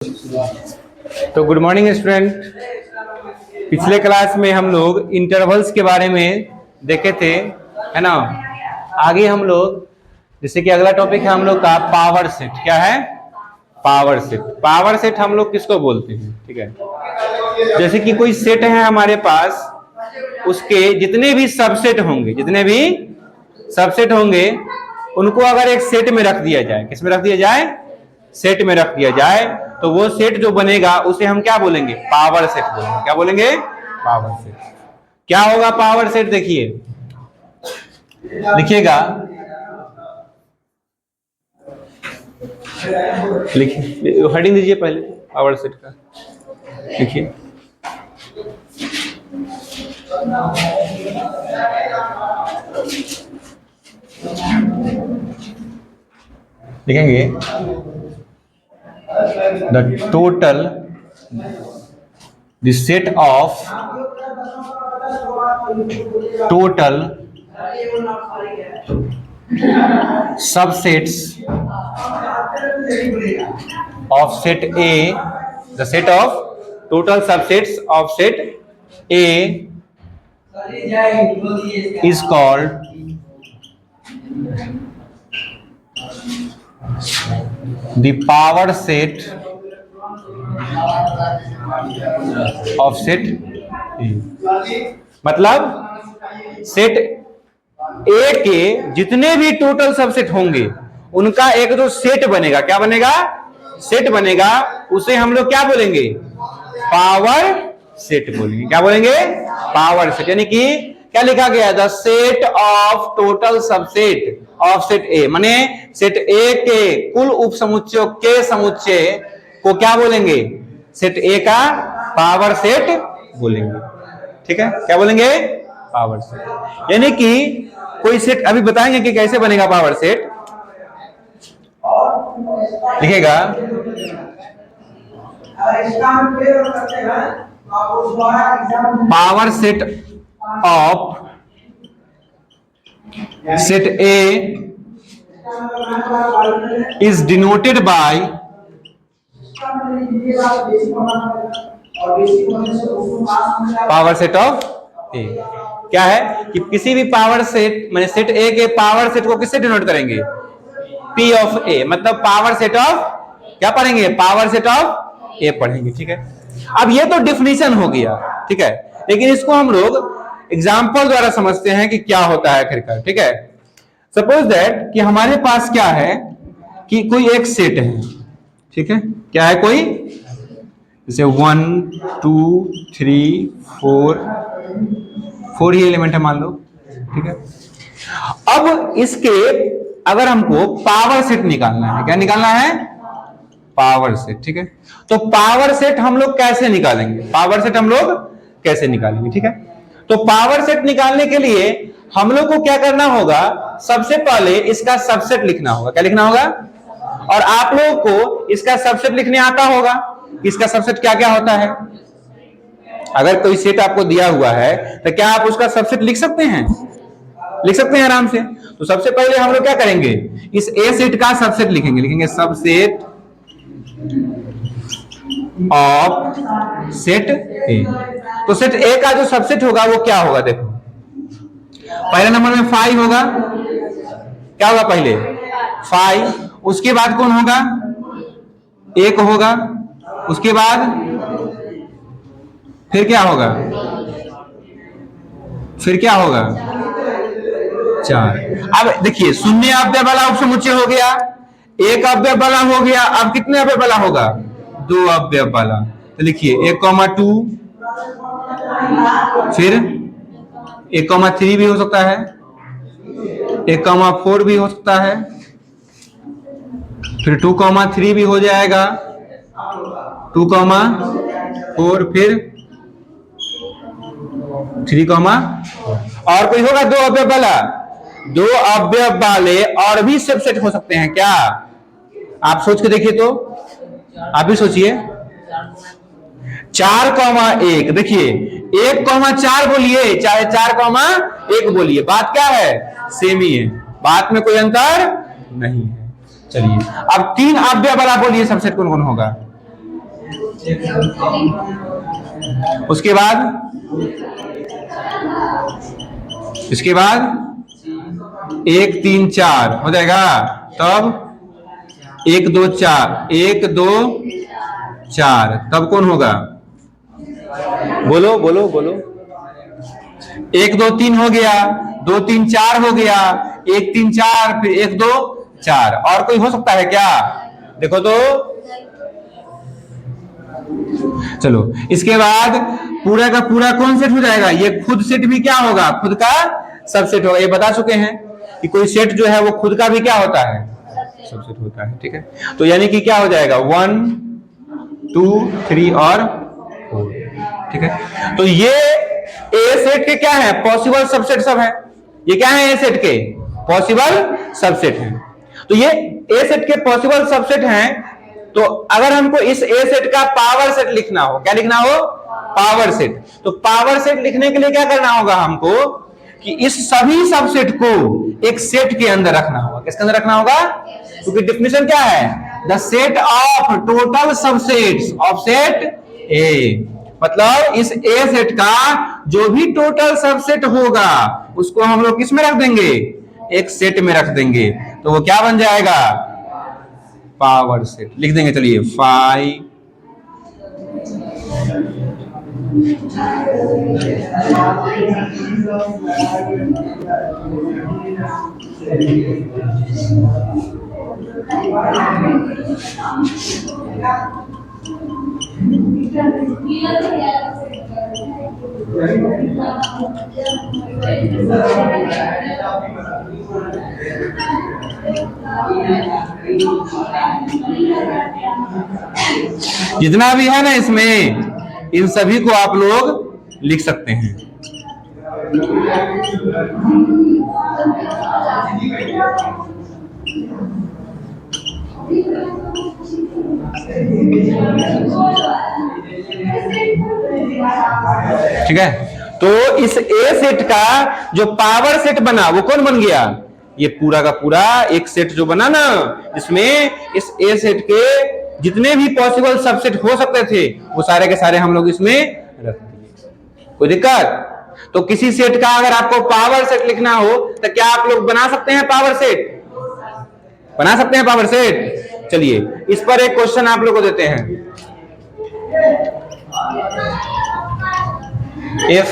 तो good morning student. पिछले class में हम लोग इंटरवल्स के बारे में देखे थे, है ना। आगे हम लोग जैसे कि अगला टॉपिक है हम लोग का पावर सेट। क्या है? Power set. पावर सेट हम लोग किसको बोलते हैं? ठीक है, जैसे कि कोई सेट है हमारे पास, उसके जितने भी सबसेट होंगे उनको अगर एक सेट में रख दिया जाए, किस में रख दिया जाए? सेट में रख दिया जाए, तो वो सेट जो बनेगा उसे हम क्या बोलेंगे? पावर सेट बोलेंगे। क्या बोलेंगे? Power set. क्या होगा पावर सेट? देखिए, लिखिएगा, लिखिए, हेडिंग दीजिए पहले पावर सेट का। लिखिए, लिखेंगे the total, the set of total subsets of set A, the set of total subsets of set A is called the power set of set A। मतलब set A के जितने भी total subset होंगे उनका एक जो सेट बनेगा, क्या बनेगा? सेट बनेगा, उसे हम लोग क्या बोलेंगे? पावर सेट बोलेंगे। क्या बोलेंगे? Power set. यानी कि क्या लिखा गया? The set of total subset of set ए, माने सेट ए के कुल उप समुच्चयों के समुच्चय को क्या बोलेंगे? सेट ए का पावर सेट बोलेंगे। ठीक है, क्या बोलेंगे? Power set. यानी कि कोई सेट, अभी बताएंगे कि कैसे बनेगा पावर सेट। लिखेगा, power set of set A is denoted by power set of A. क्या है कि किसी भी पावर सेट, मैंने सेट ए के पावर सेट को किससे डिनोट करेंगे? P of A. मतलब पावर सेट ऑफ क्या पढ़ेंगे? पावर सेट ऑफ ए पढ़ेंगे। ठीक है, अब ये तो डिफिनीशन हो गया, ठीक है, लेकिन इसको हम लोग एग्जाम्पल द्वारा समझते हैं कि क्या होता है आखिरकार। ठीक है, सपोज दैट कि हमारे पास क्या है कि कोई एक सेट है। ठीक है, क्या है? कोई जैसे 1 2 3 4 ही एलिमेंट है मान लो। ठीक है, अब इसके अगर हमको पावर सेट निकालना है, क्या निकालना है? Power set. ठीक है, तो पावर सेट हम लोग कैसे निकालेंगे? पावर सेट हम लोग कैसे निकालेंगे? ठीक है, तो पावर सेट निकालने के लिए हम लोग को क्या करना होगा? सबसे पहले इसका सबसेट लिखना होगा। क्या लिखना होगा? और आप लोगों को इसका सबसेट लिखने आता होगा। इसका सबसेट क्या क्या होता है? अगर कोई सेट आपको दिया हुआ है तो क्या आप उसका सबसेट लिख सकते हैं? लिख सकते हैं आराम से। तो सबसे पहले हम लोग क्या करेंगे? इस ए सेट का सबसेट लिखेंगे। लिखेंगे सबसेट ऑफ सेट ए। तो सेट ए का जो सबसेट होगा वो क्या होगा? देखो, पहले नंबर में 5 होगा। क्या होगा? पहले 5, उसके बाद कौन होगा? 1 होगा, उसके बाद फिर क्या होगा? फिर क्या होगा? 4। अब देखिए, शून्य अव्यय वाला उपसमुच्चय हो गया, एक अव्यय वाला हो गया। अब कितने अव्यय वाला होगा? 2 अव्यय वाला। तो लिखिए 1,2, फिर 1,3 भी हो सकता है, 1,4 भी हो सकता है, फिर 2,3 भी हो जाएगा, 2,4, फिर 3, और कोई होगा 2 अव्यय वाला। 2 अव्यय वाले और भी सबसेट हो सकते हैं। क्या आप सोच के देखिए, तो आप भी सोचिए। 4,1, देखिए 1,4 बोलिए चाहे 4,1 बोलिए, बात क्या है? सेम ही है, बात में कोई अंतर नहीं है। चलिए, अब 3 अव्यय वाला बोलिए सबसेट कौन कौन होगा? उसके बाद इसके बाद 1 3 4 हो जाएगा, तब 1 2 4, 1 2 4, तब कौन होगा? बोलो बोलो बोलो। 1 2 3 हो गया, 2 3 4 हो गया, 1 3 4, फिर 1 2 4। और कोई हो सकता है क्या? देखो तो, चलो इसके बाद पूरा का पूरा कौन सेट हो जाएगा? ये खुद सेट भी क्या होगा? खुद का सबसेट होगा। ये बता चुके हैं कि कोई सेट जो है वो खुद का भी क्या होता है? सबसेट होता है। ठीक है, तो यानी कि क्या हो जाएगा? 1 2 3 और 4। ठीक है, तो ये ए सेट के क्या है? पॉसिबल सबसेट सब है। ये क्या है? ए सेट के पॉसिबल सबसेट है। तो ये ए सेट के पॉसिबल सबसेट हैं। तो अगर हमको इस ए सेट का पावर सेट लिखना हो, क्या लिखना हो? Power set. तो पावर सेट लिखने के लिए क्या करना होगा हमको? कि इस सभी सबसेट को एक सेट के अंदर रखना होगा। किसके अंदर रखना होगा? क्योंकि डेफिनेशन क्या है? The set of total subsets of set ए। मतलब इस ए सेट का जो भी टोटल सबसेट होगा उसको हम लोग किस में रख देंगे? एक सेट में रख देंगे। तो वो क्या बन जाएगा? पावर सेट लिख देंगे। चलिए 5 जितना भी है ना इसमें, इन सभी को आप लोग लिख सकते हैं। ठीक है, तो इस ए सेट का जो पावर सेट बना वो कौन बन गया? ये पूरा का पूरा एक सेट जो बना ना, जिसमें इस ए सेट के जितने भी पॉसिबल सबसेट हो सकते थे वो सारे के सारे हम लोग इसमें रख दिए। कोई दिक्कत? तो किसी सेट का अगर आपको पावर सेट लिखना हो तो क्या आप लोग बना सकते हैं? पावर सेट बना सकते हैं पावर सेट। चलिए इस पर एक क्वेश्चन आप लोग को देते हैं। इफ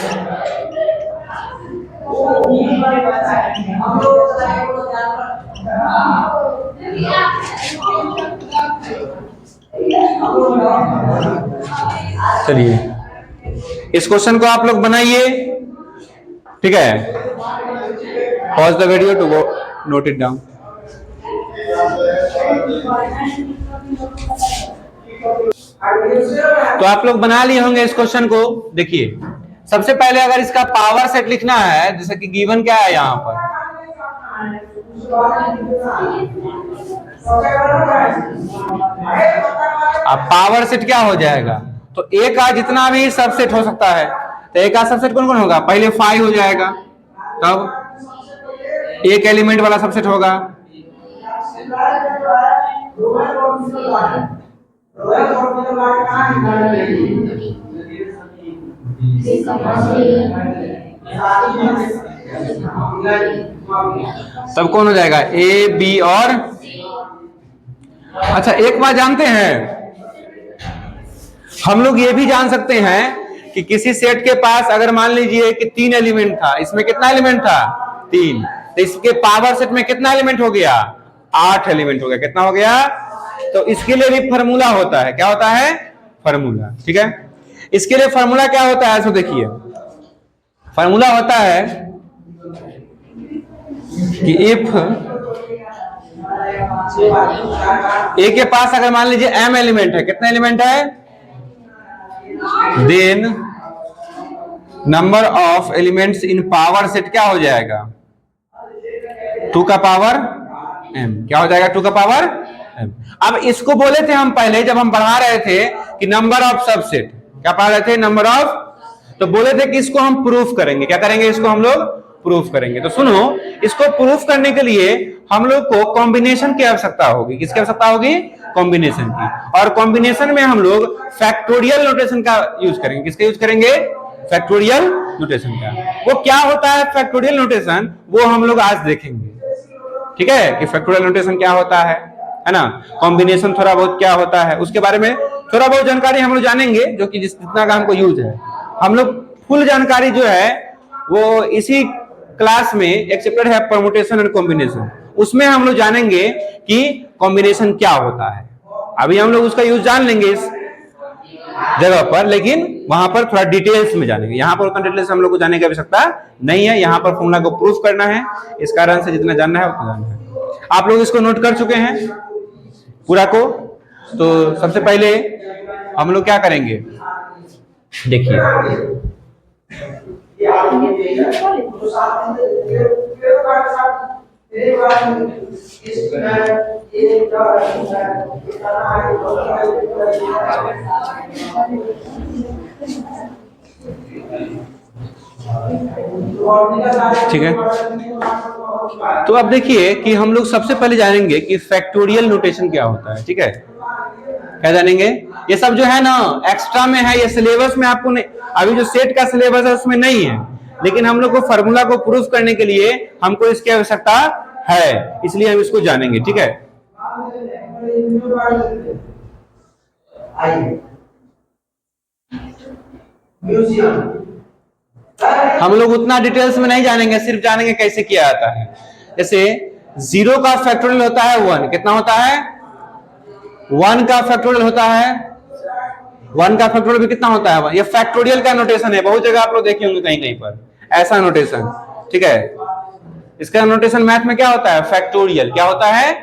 चलिए इस क्वेश्चन को आप लोग बनाइए। ठीक है, pause the video to go note it down. तो आप लोग बना लिए होंगे इस क्वेश्चन को। देखिए सबसे पहले अगर इसका पावर सेट लिखना है, जैसे कि गिवन क्या है यहां पर, अब पावर सेट क्या हो जाएगा? तो ए का जितना भी सबसेट हो सकता है, तो ए का सबसेट कौन कौन होगा? पहले 5 हो जाएगा, तब एक एलिमेंट वाला सबसेट होगा, तब कौन हो जाएगा? ए बी और। अच्छा एक बात जानते हैं, हम लोग ये भी जान सकते हैं कि किसी सेट के पास अगर मान लीजिए कि 3 एलिमेंट था, इसमें कितना एलिमेंट था? 3, तो इसके पावर सेट में कितना एलिमेंट हो गया? 8 एलिमेंट हो गया। कितना हो गया? तो इसके लिए भी फॉर्मूला होता है। क्या होता है? फॉर्मूला। ठीक है, इसके लिए फॉर्मूला क्या होता है? तो देखिए फॉर्मूला होता है कि इफ ए के पास अगर मान लीजिए m एलिमेंट है, कितना एलिमेंट है? Then number of elements in power set क्या हो जाएगा? 2 का पावर m। क्या हो जाएगा? 2 का पावर m। अब इसको बोले थे हम पहले जब हम पढ़ा रहे थे कि नंबर ऑफ सबसेट, क्या पढ़ा रहे थे? Number of. तो बोले थे कि इसको हम प्रूफ करेंगे। क्या करेंगे? इसको हम लोग प्रूफ करेंगे। तो सुनो, इसको प्रूफ करने के लिए हम लोग को कॉम्बिनेशन की आवश्यकता होगी। किसकी आवश्यकता होगी? कॉम्बिनेशन की। और कॉम्बिनेशन में हम लोग फैक्टोरियल नोटेशन का यूज करेंगे। किसका यूज करेंगे? फैक्टोरियल नोटेशन का। वो क्या होता है फैक्टोरियल नोटेशन, वो हम लोग आज देखेंगे। ठीक है, कि फैक्टोरियल नोटेशन क्या होता है ना, कॉम्बिनेशन थोड़ा बहुत क्या होता है, उसके बारे में थोड़ा बहुत जानकारी हम लोग जानेंगे, जो कि जितना का हमको यूज है। हम लोग फुल जानकारी जो है वो इसी क्लास में एक चैप्टर है परमुटेशन एंड कॉम्बिनेशन, उसमें हम लोग जानेंगे कि कॉम्बिनेशन क्या होता है। अभी हम लोग उसका यूज जान लेंगे इस जगह पर, लेकिन वहां पर थोड़ा डिटेल्स में जानेंगे। यहाँ पर उतना डिटेल्स हम लोग को जानने की आवश्यकता नहीं है। यहाँ पर फॉर्मूला को प्रूफ करना है, इस कारण से जितना जानना है उतना जानना है। आप लोग इसको नोट कर चुके हैं पूरा को। तो सबसे पहले हम लोग क्या करेंगे, देखिए ठीक है। तो अब देखिए कि हम लोग सबसे पहले जानेंगे कि फैक्टोरियल नोटेशन क्या होता है। ठीक है, क्या जानेंगे? ये सब जो है ना एक्स्ट्रा में है, ये सिलेबस में आपको नहीं, अभी जो सेट का सिलेबस है उसमें नहीं है, लेकिन हम लोग को फार्मूला को प्रूफ करने के लिए हमको इसकी आवश्यकता है, इसलिए हम इसको जानेंगे। ठीक है, हम लोग उतना डिटेल्स में नहीं जानेंगे, सिर्फ जानेंगे कैसे किया जाता है। जैसे 0 का फैक्टोरियल होता है 1, कितना होता है? 1 का फैक्टोरियल होता है, 1 का फैक्टोरियल भी कितना होता है? ये फैक्टोरियल का नोटेशन है, बहुत जगह आप लोग देखे होंगे कहीं कहीं पर ऐसा नोटेशन। ठीक है, इसका नोटेशन मैथ में क्या होता है? फैक्टोरियल। क्या होता है?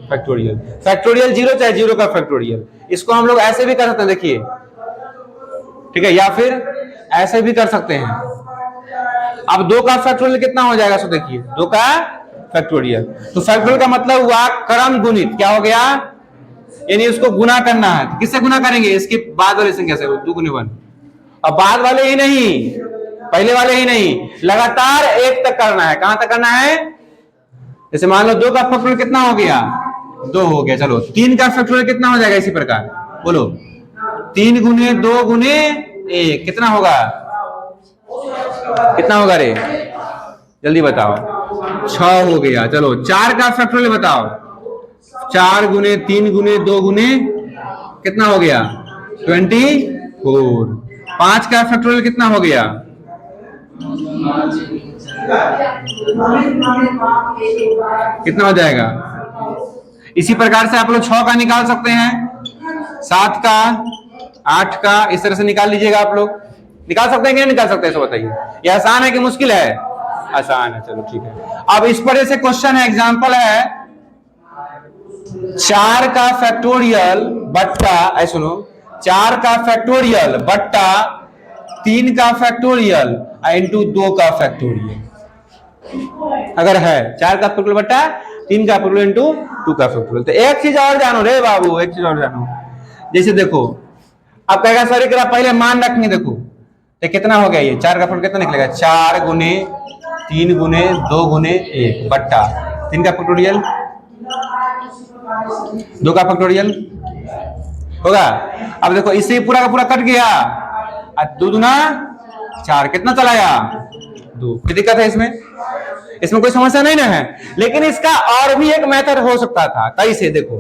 फैक्टोरियल। फैक्टोरियल 0 चाहे 0 का फैक्टोरियल। इसको हम लोग ऐसे भी कर सकते हैं, देखिए, ठीक है, या फिर ऐसे भी कर सकते हैं। अब 2 का फैक्टोरियल कितना हो जाएगा? सो देखिए 2 का फैक्टोरियल। तो फैक्टोरियल का मतलब हुआ क्रम गुणित, क्या हो गया? यानी उसको गुना करना है। तो किससे गुना करेंगे? इसके बाद वाले संख्या से, 2 गुने 1। और बाद वाले ही नहीं, पहले वाले ही नहीं, लगातार 1 तक करना है। कहां तक करना है? जैसे मान लो 2 का फैक्टोरियल कितना हो गया? 2 हो गया। चलो 3 का फैक्टोरियल कितना हो जाएगा? इसी प्रकार बोलो, 3 गुने 2 गुने 1 कितना होगा? कितना होगा रे? जल्दी बताओ। 6 हो गया। चलो 4 का फैक्टोरियल बताओ। 4 गुने 3 गुने 2 गुने कितना हो गया? 24। 5 का फैक्टोरियल कितना हो गया? कितना हो जाएगा? इसी प्रकार से आप लोग 6 का निकाल सकते हैं, 7 का, 8 का, इस तरह से निकाल लीजिएगा। आप लोग निकाल सकते हैं कि नहीं निकाल सकते हैं? बताइए, ये आसान है कि मुश्किल है? आसान है। चलो ठीक है। अब इस पर ऐसे क्वेश्चन है, एग्जांपल है 4 का फैक्टोरियल बट्टा, ऐसे सुनो, 4 का फैक्टोरियल बट्टा 3 का फैक्टोरियल इंटू 2 का फैक्टोरियल। अगर है 4 का फैक्टोरियल बट्टा 3 का फैक्टोरियल इंटू 2 का फैक्टोरियल। तो एक चीज और जानो रे बाबू, एक चीज और जानो। जैसे देखो, अब कहेगा सॉरी करा, पहले मान रखेंगे। देखो तो कितना हो गया? ये 4 का फैक्टोरियल कितना निकलेगा? 4 गुने 3 गुने 2 गुने 1 बट्टा 3 का फैक्टोरियल, 2 का फैक्टोरियल होगा। अब देखो इससे पूरा का पूरा कट गया, 2 दूना 4, कितना चलाया? 2। कोई दिक्कत है इसमें? इसमें कोई समस्या नहीं ना है। लेकिन इसका और भी एक मेथड हो सकता था। कैसे? देखो,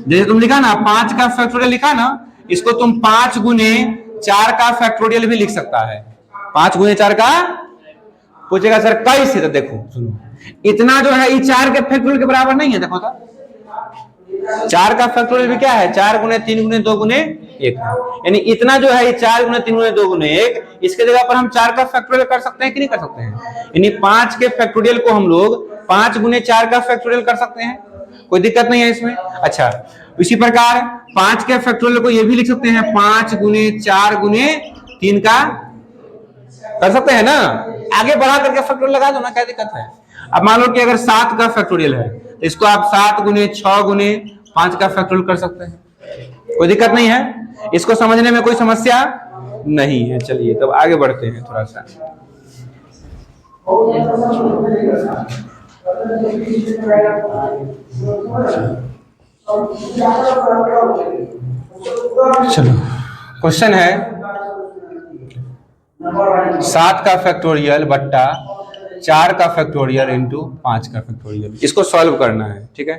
जैसे तुम लिखा ना 5 का फैक्टोरियल लिखा ना, इसको तुम 5 गुने 4 का फैक्टोरियल भी लिख सकता है। 5 गुने 4 का पूछेगा सर कैसे? तो देखो सुनो, इतना जो है ये 4 के फैक्टोरियल के बराबर नहीं है। देखो तो 4 का फैक्टोरियल भी क्या है? 4 गुने 3 गुने 2 गुने 1, यानी इतना जो है ये 4 गुने 3 गुने 2 गुने 1, इसके जगह पर हम 4 का फैक्टोरियल कर सकते हैं कि नहीं कर सकते हैं? यानी 5 के फैक्टोरियल को हम लोग 5 गुने 4 का फैक्टोरियल कर सकते हैं, कोई दिक्कत नहीं है इसमें। अच्छा, इसी प्रकार 5 के फैक्टोरियल को ये भी लिख सकते हैं 5 गुने 4 गुने 3 का कर सकते हैं ना। आगे बढ़ा करके फैक्टोरियल लगा दो ना, क्या दिक्कत है? अब मान लो कि अगर 7 का फैक्टोरियल है तो इसको आप 7 गुने 6 गुने 5 का फैक्टोरियल कर सकते हैं, कोई दिक्कत नहीं है। इसको समझने में कोई समस्या नहीं है। चलिए तब आगे बढ़ते हैं थोड़ा सा। चलो क्वेश्चन है 7 का फैक्टोरियल बट्टा 4 का फैक्टोरियल इंटू 5 का फैक्टोरियल, इसको सॉल्व करना है। ठीक है,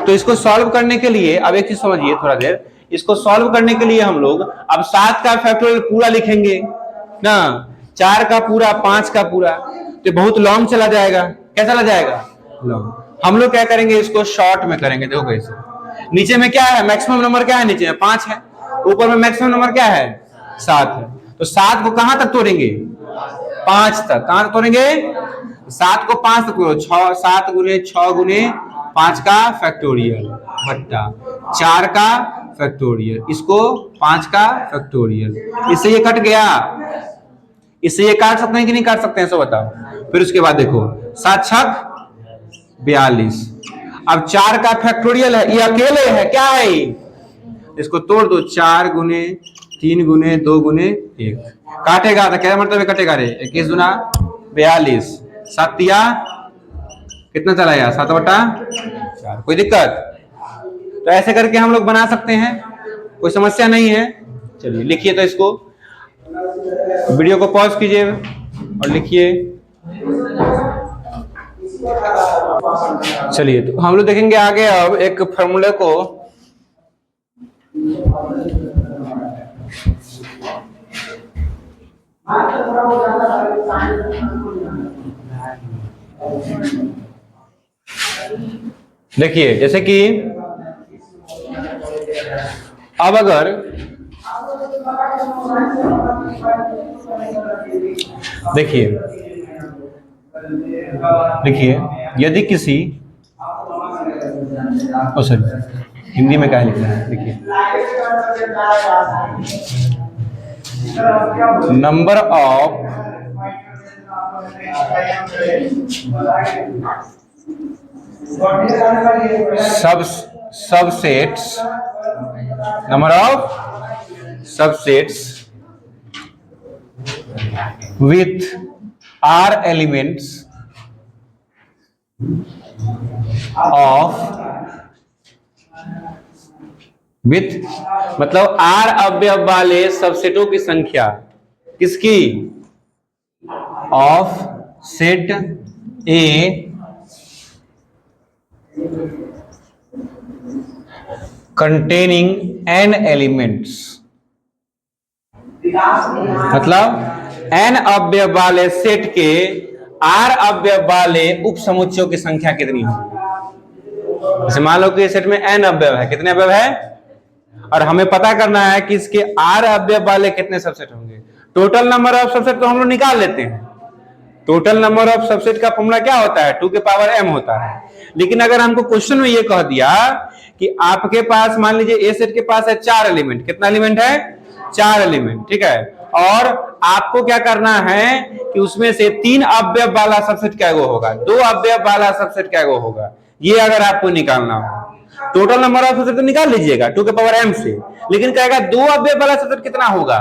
तो इसको सॉल्व करने के लिए अब एक चीज समझिए थोड़ा देर, इसको सॉल्व करने के लिए हम लोग अब 7 का फैक्टोरियल पूरा लिखेंगे ना, 4 का पूरा, 5 का पूरा, तो बहुत लॉन्ग चला जाएगा। कैसा चला जाएगा? लॉन्ग। हम लोग क्या करेंगे, इसको शॉर्ट में करेंगे। देखो कैसे, नीचे में क्या है, मैक्सिमम नंबर क्या है, नीचे में 5 है, ऊपर में मैक्सिमम नंबर क्या है, 7 है। तो 7 को कहां तक तोड़ेंगे, 5 तक। कहां तक तोड़ेंगे, 7 को 5 तक तोड़ो। 7 गुने 6 गुने 5 का फैक्टोरियल बट्टा 4 का फैक्टोरियल, इसको 5 का फैक्टोरियल। इससे ये कट गया, इससे ये काट सकते हैं कि नहीं काट सकते हैं, सो बताओ। फिर उसके बाद देखो 7 छक 42। अब 4 का फैक्टोरियल है, ये अकेले है, क्या है, इसको तोड़ दो। 4 गुने 3 गुने 2 गुने 1, काटेगा तो क्या मतलब कटेगा रे, 21 गुना 42, 7 तिया कितना चला गया, 7/4। कोई दिक्कत? तो ऐसे करके हम लोग बना सकते हैं, कोई समस्या नहीं है। चलिए लिखिए, तो इसको वीडियो को पॉज कीजिए और लिखिए। चलिए, तो हम लोग देखेंगे आगे अब एक फॉर्मूले को। देखिए जैसे कि अब अगर देखिए यदि किसी, सॉरी हिंदी में क्या लिखना है, देखिए number of subsets, number of subsets with r elements of, with मतलब r अवयव वाले सबसेटों की संख्या, किसकी, of set A containing n elements, मतलब n अवयव वाले सेट के r अवयव वाले उप समुच्चयों की संख्या कितनी होगी। जैसे मान लो कि सेट में n अवयव है, कितने अवयव है, और हमें पता करना है कि इसके r अवयव वाले कितने सबसेट होंगे। टोटल नंबर ऑफ सबसेट तो हम लोग निकाल लेते हैं। टोटल नंबर ऑफ सबसेट का फॉर्मूला क्या होता है, 2 के पावर m होता है। लेकिन अगर हमको क्वेश्चन में ये कह दिया कि आपके पास मान लीजिए ए सेट के पास है 4 एलिमेंट, कितना एलिमेंट है, 4 एलिमेंट, ठीक है, और आपको क्या करना है कि उसमें से 3 अवयव वाला सबसेट क्या होगा, 2 अवयव वाला सबसेट क्या होगा, ये अगर आपको निकालना हो। टोटल नंबर ऑफ सबसेट तो निकाल लीजिएगा 2 के पावर m से, लेकिन कहेगा 2 अवयव वाला सबसेट कितना होगा,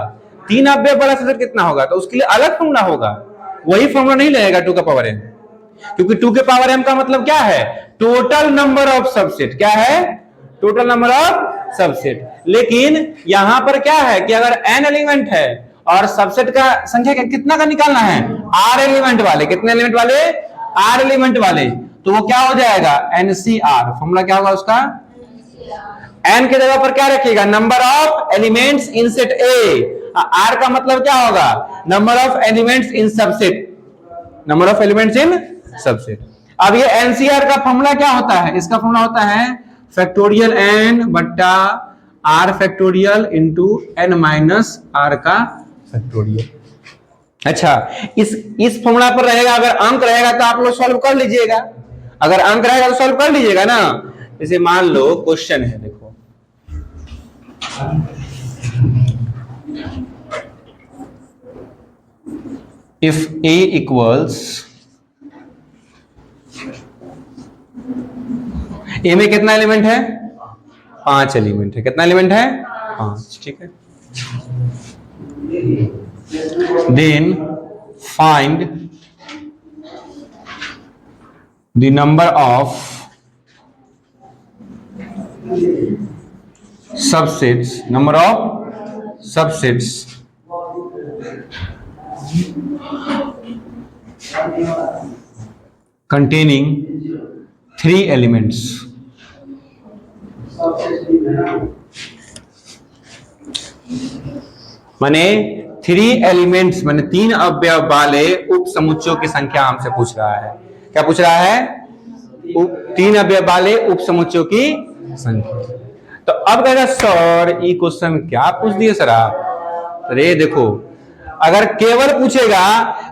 3 अवयव वाला सबसेट कितना होगा, तो उसके लिए अलग फॉर्मूला होगा। वही फॉर्मूला नहीं लगेगा 2 का पावर m, क्योंकि 2 के पावर m का मतलब क्या है, टोटल नंबर ऑफ सबसेट, क्या है, टोटल नंबर ऑफ सबसेट। लेकिन यहां पर क्या है कि अगर n एलिमेंट है और सबसेट का संख्या कितना का निकालना है, r एलिमेंट वाले, कितने एलिमेंट वाले, r एलिमेंट वाले, तो वो क्या हो जाएगा, NCR। फॉर्मूला क्या होगा उसका, n के जगह पर क्या रखिएगा, number of elements in set A. r का मतलब क्या होगा, number of elements in subset, number of elements in subset. अब ये NCR का फॉर्मूला क्या होता है, इसका फॉर्मूला होता है फैक्टोरियल n बट्टा r factorial into n minus r का फैक्टोरियल। अच्छा, इस फॉर्मूला पर रहेगा, अगर अंक रहेगा तो आप लोग सॉल्व कर लीजिएगा, अगर अंक रहेगा तो सॉल्व कर लीजिएगा ना। जैसे मान लो क्वेश्चन है, देखो इफ a इक्वल्स, ए में कितना एलिमेंट है, 5 एलिमेंट है, कितना एलिमेंट है, 5, ठीक है। Then find the number of subsets, number of subsets containing 3 elements. माने 3 एलिमेंट्स माने 3 अवयव वाले उप समुच्चयों की संख्या हमसे पूछ रहा है। क्या पूछ रहा है? 3 अवयव वाले उप समुच्चयों की संख्या। तो अब कहेगा सर ये क्वेश्चन क्या पूछ दिए सर आप? अरे देखो, अगर केवल पूछेगा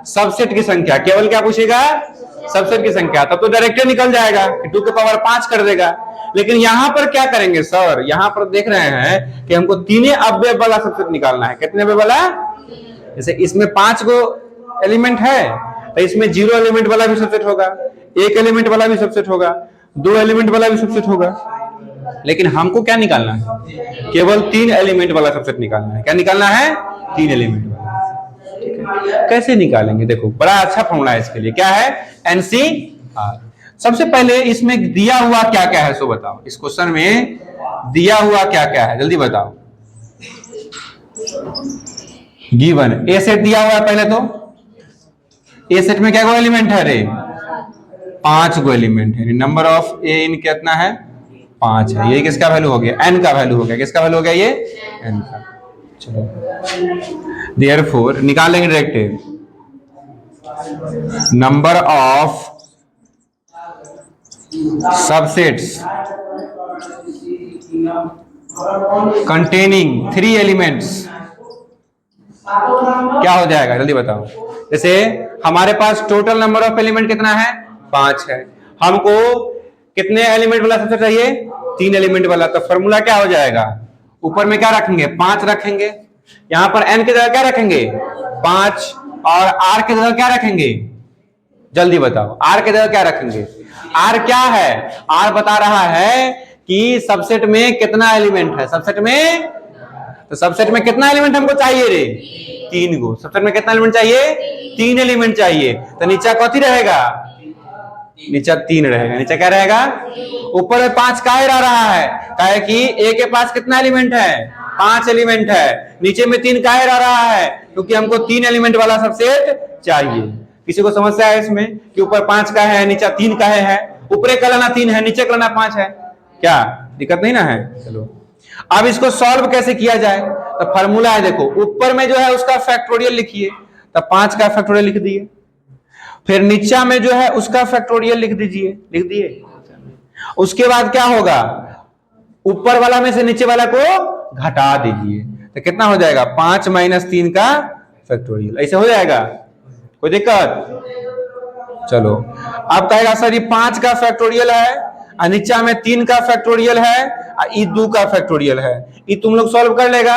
सबसेट की संख्या, केवल क्या पूछेगा? सबसेट की संख्या, तब तो डायरेक्ट निकल जाएगा कि 2 की पावर 5 कर देगा। लेकिन यहां पर क्या करेंगे सर? यहां पर देख रहे हैं कि हमको 3 अवयव वाला सबसेट निकालना है। कितने अवयव वाला? जैसे इसमें 5 गो एलिमेंट है तो इसमें 0 एलिमेंट वाला भी सबसेट होगा, 1 एलिमेंट वाला भी सबसेट होगा, 2 एलिमेंट वाला भी सबसेट होगा। लेकिन हमको क्या निकालना है? केवल 3 एलिमेंट वाला सबसेट निकालना है। क्या निकालना है? 3 एलिमेंट वाला। कैसे निकालेंगे? देखो, बड़ा अच्छा फॉर्मूला है इसके लिए। क्या है? एनसीआर। सबसे पहले इसमें दिया हुआ क्या क्या है सो बताओ। इस क्वेश्चन में दिया हुआ क्या क्या है, जल्दी बताओ। गिवन ए सेट दिया हुआ है। पहले तो ए सेट में क्या गो एलिमेंट है रे? 5 गो एलिमेंट है। नंबर ऑफ ए इन कितना है? 5 है। ये किसका वैल्यू हो गया? एन का वैल्यू हो गया। किसका वैल्यू हो गया? ये एन का। चलो, देयरफॉर निकालेंगे direct. Number of subsets containing 3 elements क्या हो जाएगा? जल्दी बताओ। जैसे हमारे पास टोटल नंबर ऑफ एलिमेंट कितना है? 5 है। हमको कितने एलिमेंट वाला सबसेट चाहिए? 3 एलिमेंट वाला। तो फॉर्मूला क्या हो जाएगा? ऊपर में क्या रखेंगे? 5 रखेंगे। यहां पर n की जगह क्या रखेंगे? 5। और r की जगह क्या रखेंगे? जल्दी बताओ, r की जगह क्या रखेंगे? r क्या है? r बता रहा है कि सबसेट में कितना एलिमेंट है। सबसेट में, तो सबसेट में कितना एलिमेंट हमको चाहिए रे? 3 गो। सबसेट में कितना एलिमेंट चाहिए? 3 एलिमेंट चाहिए। तो नीचा कौन रहेगा? नीचा 3 रहेगा। नीचा क्या रहेगा? ऊपर में 5 काहे रहा है? काहे कि ए के पास कितना एलिमेंट है? 5 एलिमेंट है। नीचे में 3 काहे रहा है? क्योंकि हमको 3 एलिमेंट वाला सबसेट चाहिए। किसी को समस्या है इसमें कि ऊपर 5 का है, नीचा 3 का है? ऊपरे का लाना 3 है, नीचे का लाना 5 है। क्या दिक्कत नहीं ना है? चलो, अब इसको सॉल्व कैसे किया जाए? तो फॉर्मूला है, देखो ऊपर में जो है उसका फैक्टोरियल लिखिए। तो 5 का फैक्टोरियल लिख दिए। फिर नीचा में जो है उसका फैक्टोरियल लिख दीजिए। लिख दिए। उसके बाद क्या होगा? ऊपर वाला में से नीचे वाला को घटा दीजिए। तो कितना हो जाएगा? 5 - 3 का फैक्टोरियल। ऐसे हो जाएगा? कोई दिक्कत? चलो, अब कहेगा सर ये 5 का फैक्टोरियल है और नीचा में 3 का फैक्टोरियल है और ये 2 का फैक्टोरियल है। ये तुम लोग सॉल्व कर लेगा,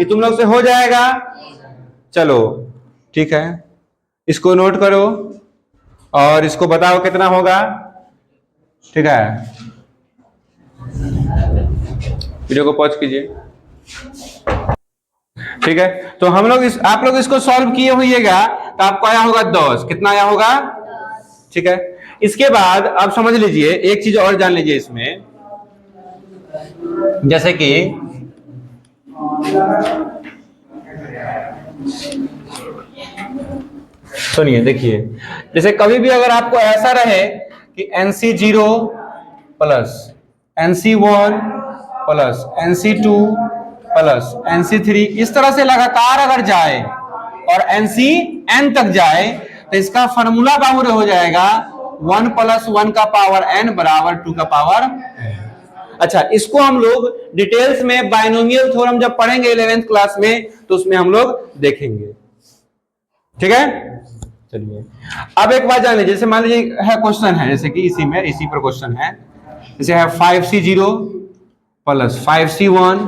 ये तुम लोग से हो जाएगा। चलो ठीक है, इसको नोट करो और इसको बताओ कितना होगा। ठीक है, वीडियो को पॉज कीजिए। ठीक है, तो हम लोग आप लोग इसको सॉल्व किए होइएगा तो आपको आया होगा 10। कितना आया होगा? ठीक है, इसके बाद अब समझ लीजिए एक चीज और जान लीजिए इसमें। जैसे कि सुनिए, देखिए, जैसे कभी भी अगर आपको ऐसा रहे कि NC0 plus NC1 plus NC2 plus NC3 इस तरह से लगातार अगर जाए और NCN तक जाए तो इसका फॉर्मूला बाहुल्य हो जाएगा 1 + 1 का पावर n बराबर 2 का पावर n। अच्छा, इसको हम लोग डिटेल्स में बाइनोमियल थ्योरम जब पढ़ेंगे 11th क्लास में तो उसमें हम लोग देखेंगे। ठीक है, चलिए अब एक बात जान लीजिए। जैसे मान लीजिए है क्वेश्चन है, जैसे कि इसी पर क्वेश्चन है। जैसे है 5C0 plus 5C1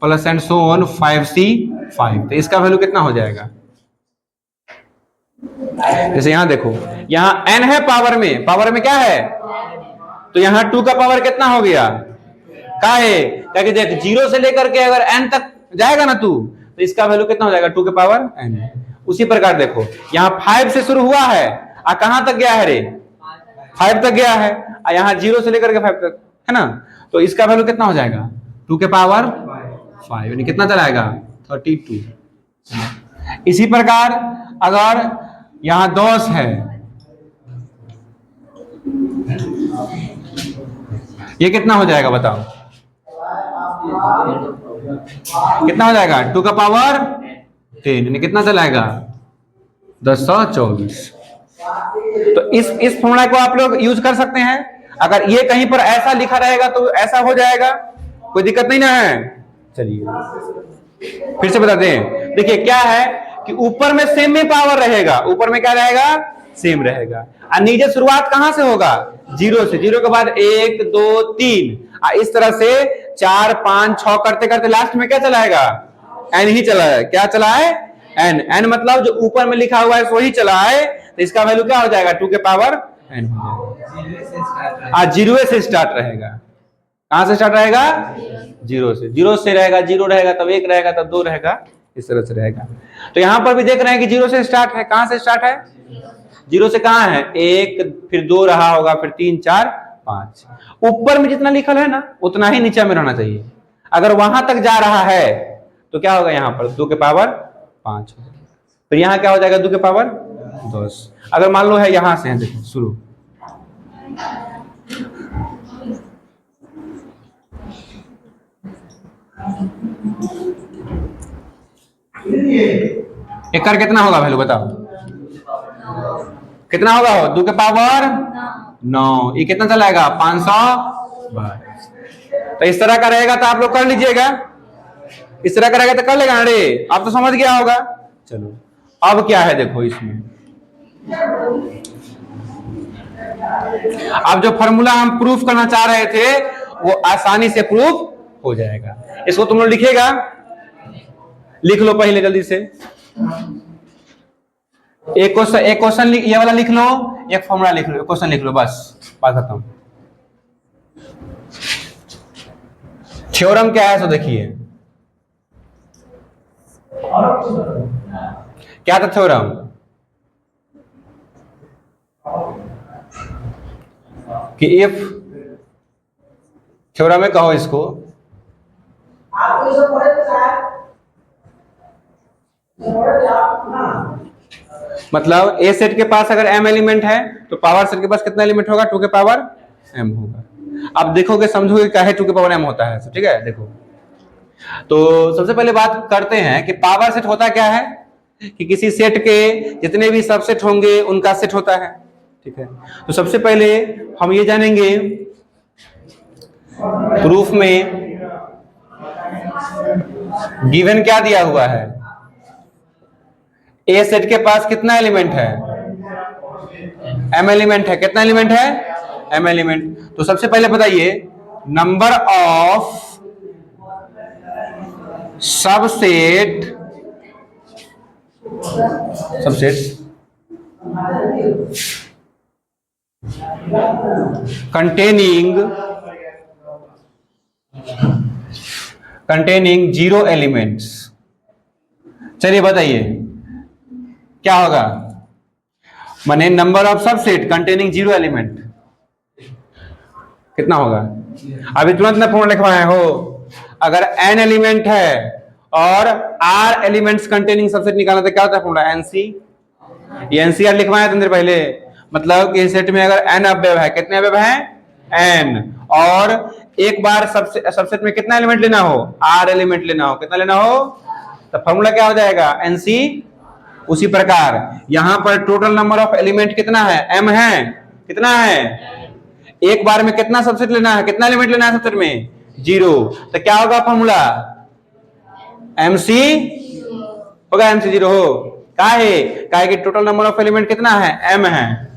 plus and so on 5C5। तो इसका वैल्यू कितना हो जाएगा? जैसे यहां देखो, यहां n है पावर में क्या है? तो यहां 2 का पावर कितना हो गया? का है? क्या देख, 0 से लेकर के अगर n तक जाएगा ना तू, तो इसका वैल्यू कितना हो जाएगा? 2 के पावर n। उसी प्रकार देखो, यहां 5 से शुरू हुआ है और कहां तक गया है रे? 5 तक गया है, यहाँ 0 से लेकर के 5 तक है ना, तो इसका वैल्यू कितना हो जाएगा 2 के पावर 5, यानी कितना चलाएगा 32। इसी प्रकार अगर यहां 10 है, ये कितना हो जाएगा बताओ, कितना हो जाएगा 2 का पावर 10, यानी कितना चलाएगा 1024। तो इस फॉर्मूला को आप लोग यूज कर सकते हैं। अगर ये कहीं पर ऐसा लिखा रहेगा तो ऐसा हो जाएगा, कोई दिक्कत नहीं ना है। चलिए फिर से बताते हैं, देखिए क्या है कि ऊपर में सेम में पावर रहेगा, ऊपर में क्या रहेगा सेम रहेगा, और नीचे शुरुआत कहां से होगा 0 से, 0 के बाद 1 2 3, इस तरह से 4 5 6 करते करते लास्ट में क्या चलाएगा n ही चला है। क्या चला है n, n मतलब जो ऊपर में लिखा हुआ है वही चला है, तो इसका वैल्यू क्या हो जाएगा 2 के पावर n हो जाएगा। आज 0 से स्टार्ट रहेगा, कहां से स्टार्ट रहेगा 0 से, 0 से रहेगा, 0 रहेगा तब 1 रहेगा तब 2 रहेगा, इस तरह से रहेगा। तो यहां पर भी देख रहे हैं कि 0 से स्टार्ट है, कहां से स्टार्ट है 0 से, कहां है 1 फिर 2 रहा होगा, फिर 3 4 5, ऊपर में जितना लिखल है ना उतना ही नीचे में रहना चाहिए। अगर वहां तक जा रहा है तो क्या होगा यहाँ पर 2 के पावर 5, फिर यहाँ क्या हो जाएगा 2 के पावर 10। अगर मान लो है यहां से है, देखो शुरू, एक कर कितना होगा वैल्यू बताओ, कितना होगा 2 के पावर 9, ये कितना चलाएगा 512। तो इस तरह का रहेगा तो आप लोग कर लीजिएगा, इस तरह का रहेगा तो कर लेगा। अरे आप तो समझ गया होगा। चलो अब क्या है देखो, इसमें अब जो फॉर्मूला हम प्रूफ करना चाह रहे थे वो आसानी से प्रूफ हो जाएगा। इसको तुम लोग लिखेगा, लिख लो पहले जल्दी से, एक क्वेश्चन ये वाला लिख लो, एक फॉर्मूला लिख लो, एक क्वेश्चन लिख लो, बस बात खत्म। थ्योरम क्या है सो देखिए, क्या था थ्योरम, कि इफ, थ्योरम में कहो इसको, मतलब ए सेट के पास अगर m एलिमेंट है तो पावर सेट के पास कितना एलिमेंट होगा 2 के पावर m होगा। अब देखोगे समझोगे क्या है 2 के पावर m होता है, ठीक है। देखो तो सबसे पहले बात करते हैं कि पावर सेट होता क्या है, कि किसी सेट के जितने भी सबसेट होंगे उनका सेट होता है, ठीक है। तो सबसे पहले हम ये जानेंगे प्रूफ में गिवन क्या दिया हुआ है, ए सेट के पास कितना एलिमेंट है m एलिमेंट है, कितना एलिमेंट है m एलिमेंट। तो सबसे पहले बताइए number of subset containing 0 elements. चलिए बताइए क्या होगा, माने number of subset containing 0 element कितना होगा। अभी तुरंत ना फॉर्मूला लिखवाए हो, अगर n एलिमेंट है और r एलिमेंट्स कंटेनिंग सबसेट निकालना तो क्या होता है फॉर्मूला NC, ये NCR लिखवाया था पहले, मतलब कि सेट में अगर n अवयव है, कितने अवयव हैं n, और एक बार सबसेट में कितना एलिमेंट लेना हो r एलिमेंट लेना हो, कितना लेना हो, तो फॉर्मूला क्या हो जाएगा NC। उसी प्रकार यहां पर टोटल नंबर ऑफ एलिमेंट कितना है m है, कितना है, एक बार में कितना सबसेट लेना है, कितना एलिमेंट लेना है सबसेट में 0, तो क्या होगा फॉर्मूला MC होगा, MC 0 हो, काहे कि टोटल नंबर ऑफ एलिमेंट कितना है m है,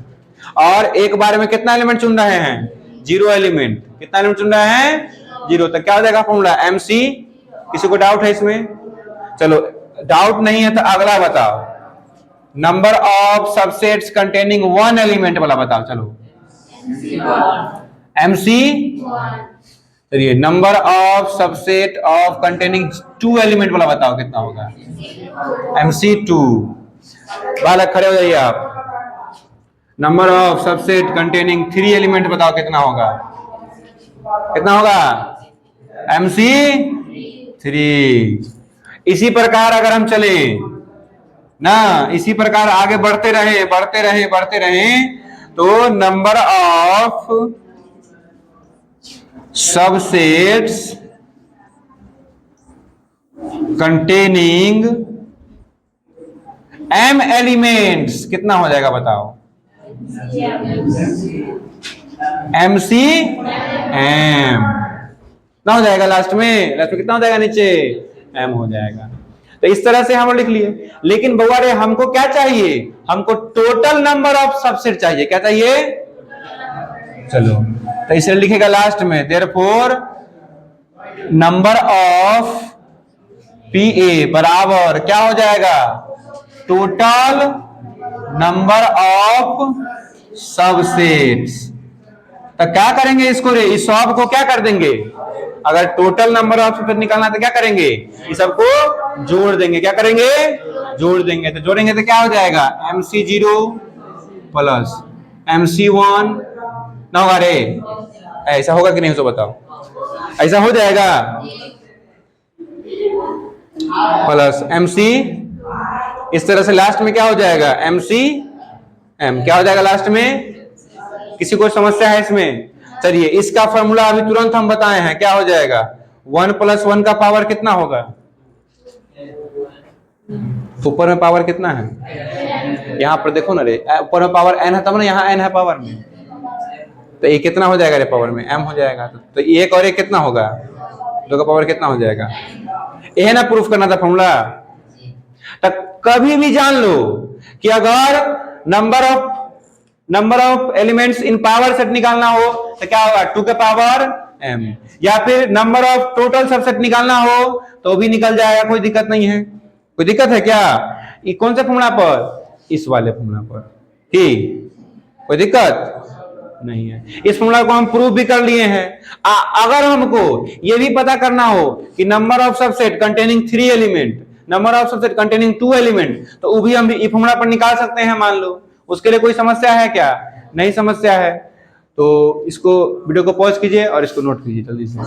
और एक बार में कितना एलिमेंट चुन रहे हैं 0 एलिमेंट, कितना एलिमेंट चुन रहे हैं 0, तो क्या हो जाएगा फॉर्मूला MC। किसी को डाउट है इसमें, चलो डाउट नहीं है तो अगला बताओ, number of subsets containing 1 element वाला बताओ। चलो MC, चलिए number of subset of containing 2 element वाला बताओ कितना होगा MC 2। बालक खड़े हो जाइए आप, number of subset containing 3 element बताओ कितना होगा, कितना होगा, MC3। इसी प्रकार अगर हम चले ना, इसी प्रकार आगे बढ़ते रहे बढ़ते रहे बढ़ते रहे, तो number of subsets containing M elements कितना हो जाएगा बताओ, MC(M) कितना हो जाएगा, लास्ट में कितना हो जाएगा, नीचे M हो जाएगा। तो इस तरह से हम लिख लिए। लेकिन बउआ रे हमको क्या चाहिए, हमको टोटल नंबर ऑफ सबसेट चाहिए। क्या चाहिए, चलो तो इसे लिखेगा लास्ट में, देयरफॉर नंबर ऑफ PA बराबर क्या हो जाएगा, टोटल नंबर ऑफ सबसेट्स। तो क्या करेंगे इसको रे, इस सब को क्या कर देंगे, अगर टोटल नंबर ऑफ सबसेट निकालना है तो क्या करेंगे, इस सबको जोड़ देंगे। क्या करेंगे, जोड़ देंगे। तो जोड़ेंगे तो क्या हो जाएगा, MC0 प्लस MC1 ना होगा रे, ऐसा होगा कि नहीं, तो बताओ, ऐसा हो जाएगा, प्लस MC, इस तरह से लास्ट में क्या हो जाएगा, MC(M) क्या हो जाएगा लास्ट में। किसी को समस्या है इसमें, चलिए इसका फॉर्मूला अभी तुरंत हम बताए हैं, क्या हो जाएगा, 1 + 1 का पावर कितना होगा, ऊपर में पावर कितना है, यहाँ पर देखो ना रे, ऊपर में पावर n है तब ना, यहाँ n है पावर में, तो ये कितना हो जाएगा रे, पावर में m हो जाएगा। तो एक और एक कितना होगा, 2 का पावर कितना हो जाएगा, यह ना प्रूफ करना था फॉर्मूला। तो कभी भी जान लो कि अगर number of elements in power set निकालना हो तो क्या होगा, 2 के पावर m, या फिर नंबर ऑफ टोटल सबसेट निकालना हो तो भी निकल जाएगा, कोई दिक्कत नहीं है। कोई दिक्कत है क्या, ये कौन से फॉर्मूला पर, इस वाले फॉर्मूला पर, ठीक, कोई दिक्कत नहीं है। इस फॉर्मूला को हम प्रूव भी कर लिए हैं। अगर हमको ये भी पता करना हो कि number of subset containing 3 element, number of subset containing 2 element, तो वो भी हम इस फॉर्मूला पर निकाल सकते हैं, मान लो। उसके लिए कोई समस्या है क्या, नहीं समस्या है। तो इसको वीडियो को पॉज कीजिए और इसको नोट कीजिए जल्दी से।